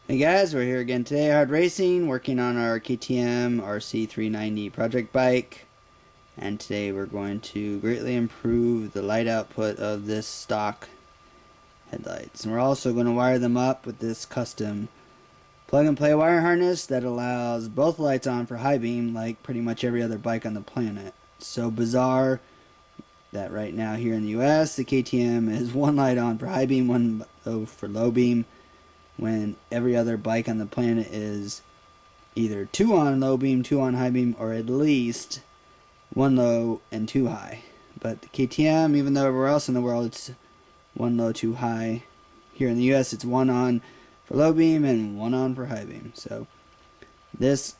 Hey guys, we're here again today, Hardracing, working on our KTM RC390 project bike. And today we're going to greatly improve the light output of this stock headlights. And we're also going to wire them up with this custom plug-and-play wire harness that allows both lights on for high beam like pretty much every other bike on the planet. It's so bizarre that right now here in the US, the KTM is one light on for high beam, one for low beam, when every other bike on the planet is either 2 on low beam, 2 on high beam, or at least 1 low and 2 high. But the KTM, even though everywhere else in the world it's 1 low, 2 high, here in the US it's 1 on for low beam and 1 on for high beam. So this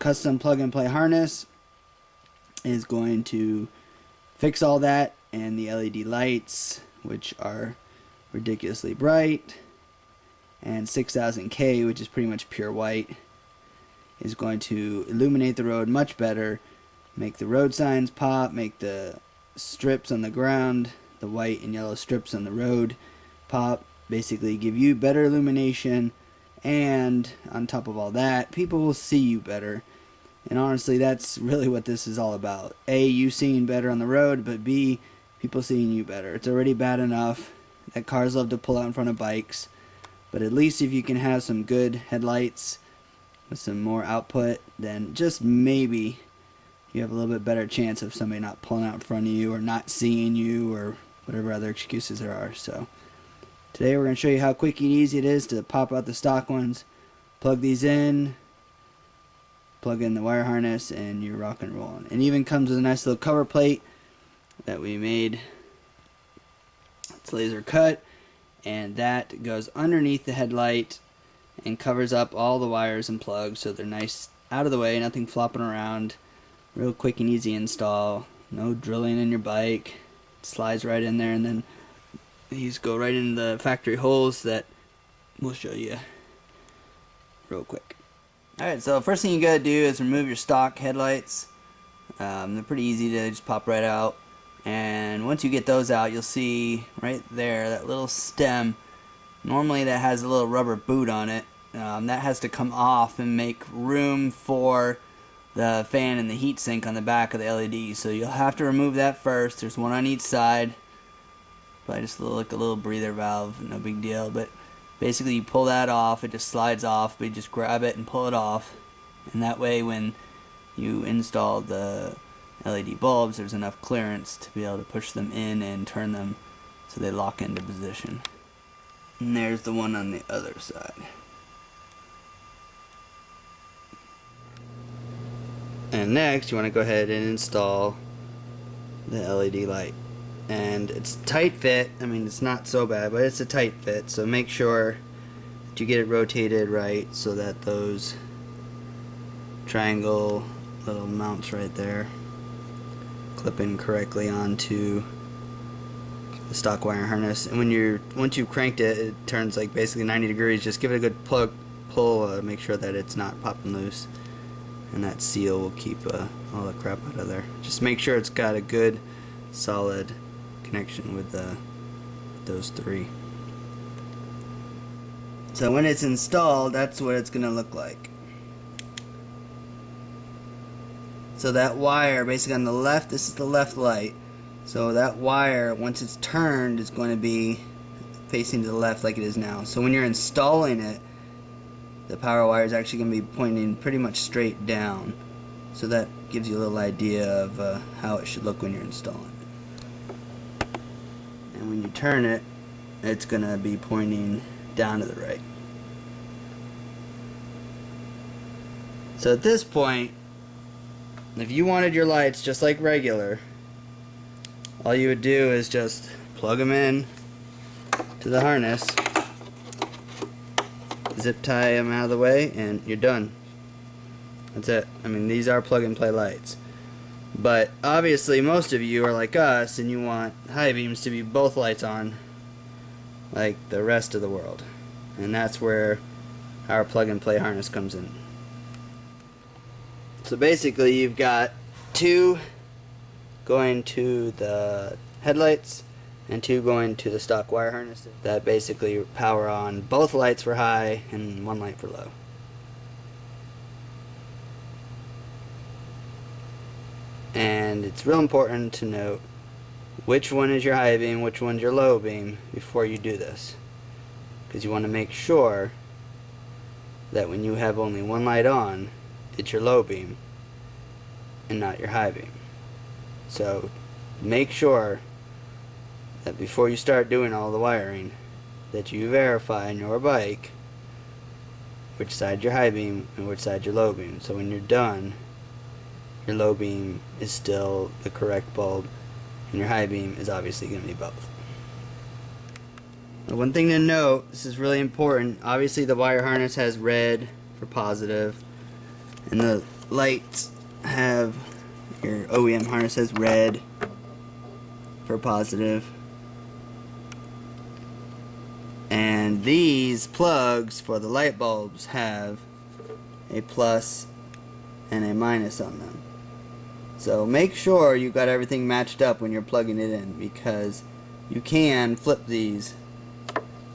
custom plug-and-play harness is going to fix all that, and the LED lights, which are ridiculously bright, and 6000K, which is pretty much pure white, is going to illuminate the road much better, make the road signs pop, make the strips on the ground, the white and yellow strips on the road pop, basically give you better illumination, and on top of all that, people will see you better. And honestly, that's really what this is all about. A, you seeing better on the road, but B, people seeing you better. It's already bad enough that cars love to pull out in front of bikes. But at least if you can have some good headlights with some more output, then just maybe you have a little bit better chance of somebody not pulling out in front of you or not seeing you or whatever other excuses there are. So today we're going to show you how quick and easy it is to pop out the stock ones, plug these in, plug in the wire harness, and you're rock and rolling. It even comes with a nice little cover plate that we made. It's laser cut, and that goes underneath the headlight and covers up all the wires and plugs so they're nice out of the way, nothing flopping around. Real quick and easy install, no drilling in your bike. It slides right in there, and then these go right in the factory holes that we'll show you real quick. Alright, so first thing you gotta do is remove your stock headlights. They're pretty easy to just pop right out. And once you get those out, you'll see right there that little stem. Normally that has a little rubber boot on it. That has to come off and make room for the fan and the heat sink on the back of the LED. So you'll have to remove that first. There's one on each side. Probably just like a little breather valve, no big deal. But basically you pull that off, it just slides off, but you just grab it and pull it off. And that way when you install the LED bulbs, there's enough clearance to be able to push them in and turn them so they lock into position. And there's the one on the other side. And next you want to go ahead and install the LED light. And it's tight fit. I mean, it's not so bad, but it's a tight fit, so make sure that you get it rotated right so that those triangle little mounts right there clip in correctly onto the stock wire harness. And once you've cranked it, it turns like basically 90 degrees. Just give it a good pull, make sure that it's not popping loose, and that seal will keep all the crap out of there. Just make sure it's got a good solid connection with those three. So when it's installed, that's what it's gonna look like. So that wire, basically on the left, this is the left light. So that wire, once it's turned, is going to be facing to the left like it is now. So when you're installing it, the power wire is actually going to be pointing pretty much straight down. So that gives you a little idea of how it should look when you're installing it. And when you turn it, it's going to be pointing down to the right. So at this point, if you wanted your lights just like regular, all you would do is just plug them in to the harness, zip tie them out of the way, and you're done. That's it. I mean, these are plug-and-play lights. But obviously most of you are like us and you want high beams to be both lights on like the rest of the world. And that's where our plug-and-play harness comes in. So basically you've got 2 going to the headlights and 2 going to the stock wire harness that basically power on both lights for high and 1 light for low. And it's real important to note which one is your high beam, which one's your low beam before you do this, because you want to make sure that when you have only 1 light on, it's your low beam and not your high beam. So make sure that before you start doing all the wiring that you verify on your bike which side your high beam and which side your low beam, so when you're done your low beam is still the correct bulb and your high beam is obviously going to be both. Now, one thing to note, this is really important, obviously the wire harness has red for positive and the lights have, your OEM harness has red for positive, and these plugs for the light bulbs have a plus and a minus on them. So make sure you've got everything matched up when you're plugging it in, because you can flip these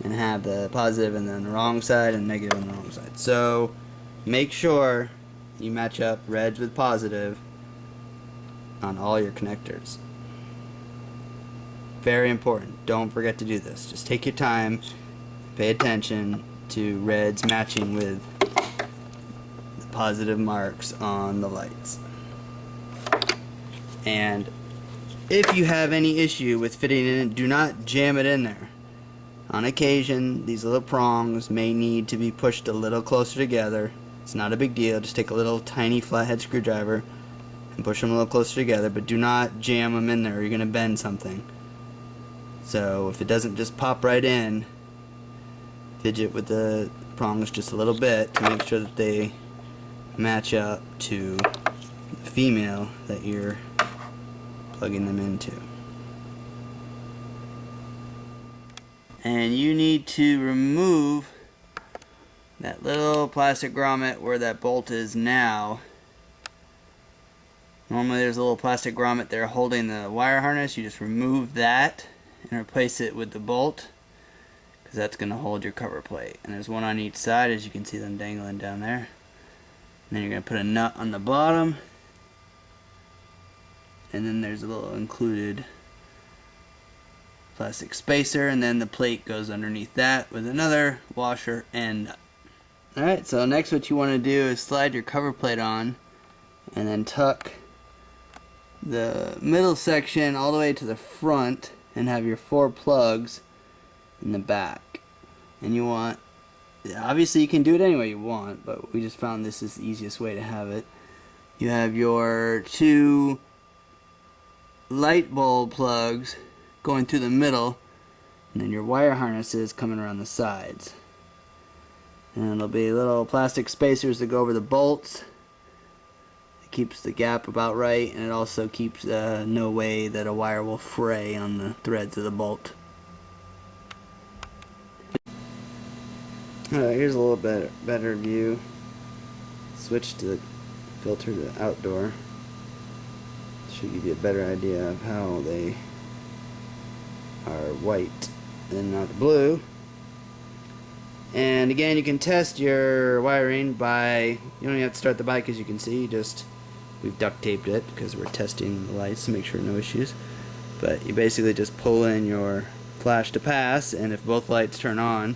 and have the positive and then the wrong side and negative on the wrong side. So make sure you match up reds with positive on all your connectors. Very important. Don't forget to do this. Just take your time, pay attention to reds matching with the positive marks on the lights. And if you have any issue with fitting it in, do not jam it in there. On occasion, these little prongs may need to be pushed a little closer together. It's not a big deal. Just take a little tiny flathead screwdriver and push them a little closer together, but do not jam them in there or you're going to bend something. So if it doesn't just pop right in, fidget with the prongs just a little bit to make sure that they match up to the female that you're plugging them into. And you need to remove that little plastic grommet where that bolt is now. Normally there's a little plastic grommet there holding the wire harness. You just remove that and replace it with the bolt, because that's going to hold your cover plate. And there's one on each side, as you can see them dangling down there. And then you're going to put a nut on the bottom, and then there's a little included plastic spacer, and then the plate goes underneath that with another washer and nut. Alright, so next what you want to do is slide your cover plate on and then tuck the middle section all the way to the front and have your 4 plugs in the back. And you want, obviously you can do it any way you want, but we just found this is the easiest way to have it. You have your 2 light bulb plugs going through the middle, and then your wire harnesses coming around the sides. And there'll be little plastic spacers that go over the bolts. It keeps the gap about right, and it also keeps no way that a wire will fray on the threads of the bolt. Alright, here's a little bit better view. Switch to the filter to outdoor. Should give you a better idea of how they are white and not blue. And again, you can test your wiring by, you don't even have to start the bike, as you can see, we've duct taped it because we're testing the lights to make sure no issues. But you basically just pull in your flash to pass, and if both lights turn on,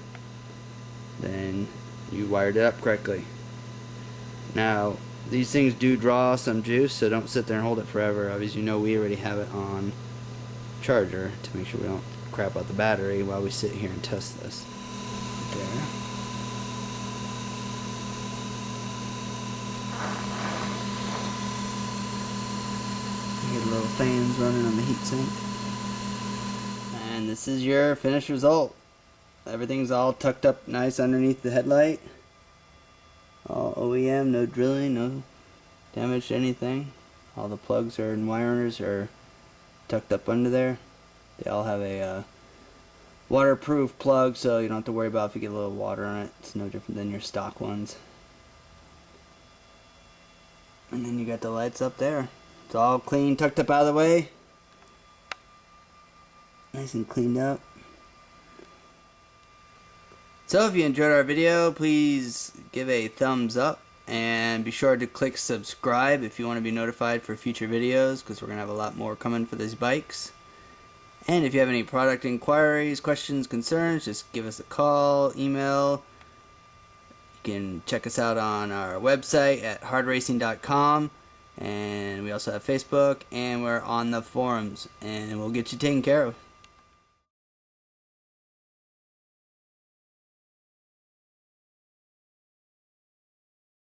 then you wired it up correctly. Now, these things do draw some juice, so don't sit there and hold it forever. Obviously, you know we already have it on charger to make sure we don't crap out the battery while we sit here and test this. There. You get little fans running on the heatsink. And this is your finished result. Everything's all tucked up nice underneath the headlight. All OEM, no drilling, no damage to anything. All the plugs and wires are tucked up under there. They all have a waterproof plug, so you don't have to worry about if you get a little water on it. It's no different than your stock ones. And then you got the lights up there. It's all clean, tucked up out of the way. Nice and cleaned up. So if you enjoyed our video, please give a thumbs up and be sure to click subscribe if you want to be notified for future videos, because we're going to have a lot more coming for these bikes. And if you have any product inquiries, questions, concerns, just give us a call, email. You can check us out on our website at hardracing.com, and we also have Facebook, and we're on the forums, and we'll get you taken care of.